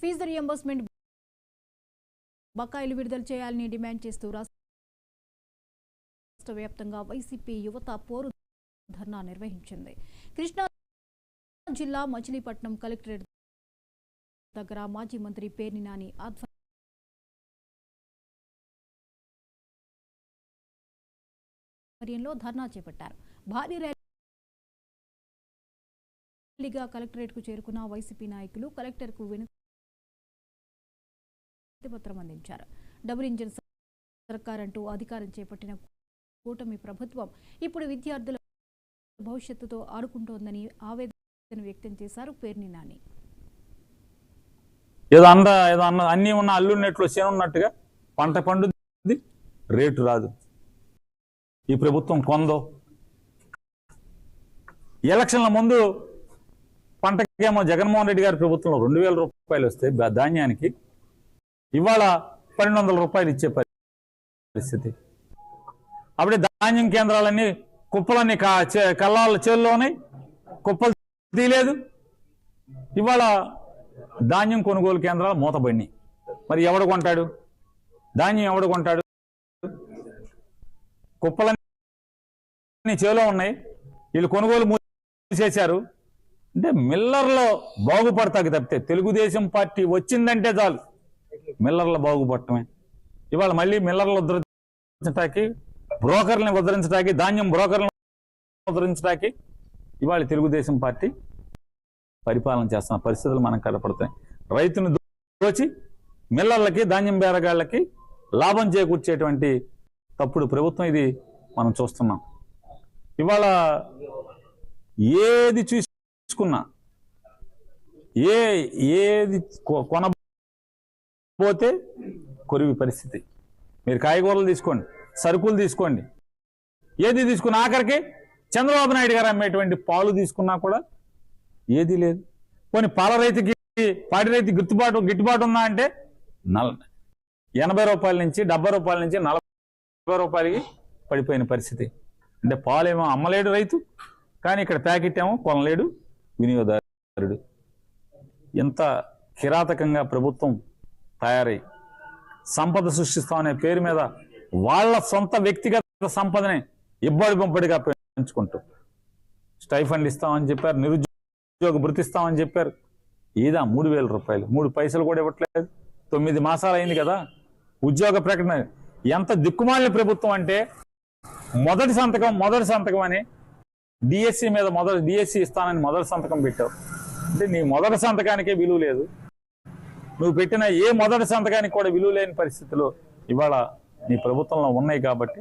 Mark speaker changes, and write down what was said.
Speaker 1: Fee reimbursement బకాయిలు విడుదల చేయాలని డిమాండ్ చేస్తూ రాష్ట్ర వ్యాప్తంగా వైసీపీ యువత పోరు ధర్నా నిర్వహించింది. కృష్ణా జిల్లా మచిలీపట్నం కలెక్టరేట్ దగ్గర మాజీ మంత్రి పేర్ని నాని ఆధ్వర్యంలో ధర్నా చేపట్టారు. భారీ ర్యాలీగా కలెక్టరేట్కు చేరుకున్న వైసీపీ నాయకులు కలెక్టర్కు వినతి పత్రం అందించారు. డబుల్ ఇంజిన్ సర్కార్ అంటూ అధికారం చేపట్టిన కూటమి ప్రభుత్వం ఇప్పుడు విద్యార్థుల భవిష్యత్తుతో ఆడుకుంటోందని ఆవేదన వ్యక్తం చేశారు పేర్ని నాని.
Speaker 2: ఏదో అన్నీ ఉన్న అల్లున్నట్లు చేనున్నట్టుగా పంట పండుద్ది, రేటు రాదు. ఈ ప్రభుత్వం కొందో. ఎలక్షన్ల ముందు పంటకేమో జగన్మోహన్ రెడ్డి గారి ప్రభుత్వంలో 2000 రూపాయలు వస్తే ధాన్యానికి ఇవాళ 1200 రూపాయలు ఇచ్చే పరిస్థితి. అప్పుడే ధాన్యం కేంద్రాలన్నీ కుప్పలన్నీ కల్లాల చేల్లోనే కుప్పలు తీయలేదు. ఇవాళ ధాన్యం కొనుగోలు కేంద్రాలు మూతబడినాయి. మరి ఎవడు కొంటాడు ధాన్యం? ఎవడు కొంటాడు? కుప్పలన్నీ చేలో ఉన్నాయి, వీళ్ళు కొనుగోలు చేశారు. అంటే మిల్లర్లో బాగుపడతాకి తప్పితే తెలుగుదేశం పార్టీ వచ్చిందంటే చాలు మిల్లర్ల బాగుపడటమే. ఇవాళ మళ్ళీ మిల్లర్లు ఉద్ధరించడానికి, బ్రోకర్ని ఉద్ధరించడానికి, ధాన్యం బ్రోకర్లను ఉద్ధరించడానికి ఇవాళ తెలుగుదేశం పార్టీ పరిపాలన చేస్తున్న పరిస్థితులు మనకు కనపడతాయి. రైతును దోచి మిల్లర్లకి, ధాన్యం బేరగాళ్ళకి లాభం చేకూర్చేటువంటి తప్పుడు ప్రభుత్వం ఇది మనం చూస్తున్నాం. ఇవాళ ఏది చూసుకున్నా, ఏది కొనబోతే కొరివి పరిస్థితి. మీరు కాయగూరలు తీసుకోండి, సరుకులు తీసుకోండి, ఏది తీసుకున్నా ఆఖరికి చంద్రబాబు నాయుడు గారు అమ్మేటువంటి పాలు తీసుకున్నా కూడా ఏది లేదు. కొన్ని పాల రైతుకి, పాడి రైతు గిట్టుబాటు ఉందా అంటే 80 రూపాయల నుంచి 70 రూపాయల నుంచి 40 రూపాయలకి పడిపోయిన పరిస్థితి. అంటే పాలేమో అమ్మలేడు రైతు, కానీ ఇక్కడ ప్యాకెట్ ఏమో కొనలేడు వినియోగదారుడు. ఎంత కిరాతకంగా ప్రభుత్వం తయారై సంపద సృష్టిస్తామనే పేరు మీద వాళ్ళ సొంత వ్యక్తిగత సంపదని ఇబ్బడిబొంపడిగా పెంచుకుంటూ స్టైఫండ్ ఇస్తామని చెప్పారు, నిరుద్యోగ భృతి ఇస్తామని చెప్పారు. ఏదా 3000 రూపాయలు, 3 పైసలు కూడా ఇవ్వట్లేదు. 9 మాసాలు అయింది కదా ఉద్యోగ ప్రకటన. ఎంత దిక్కుమాలిన ప్రభుత్వం అంటే మొదటి సంతకం అని డిఎస్సి మీద డిఎస్సి ఇస్తానని మొదటి సంతకం పెట్టావు. అంటే నీ మొదటి సంతకానికే విలువ లేదు. నువ్వు పెట్టిన ఏ మొదటి సంతకానికి కూడా విలువ లేని పరిస్థితులు ఇవాళ నీ ప్రభుత్వంలో ఉన్నాయి. కాబట్టి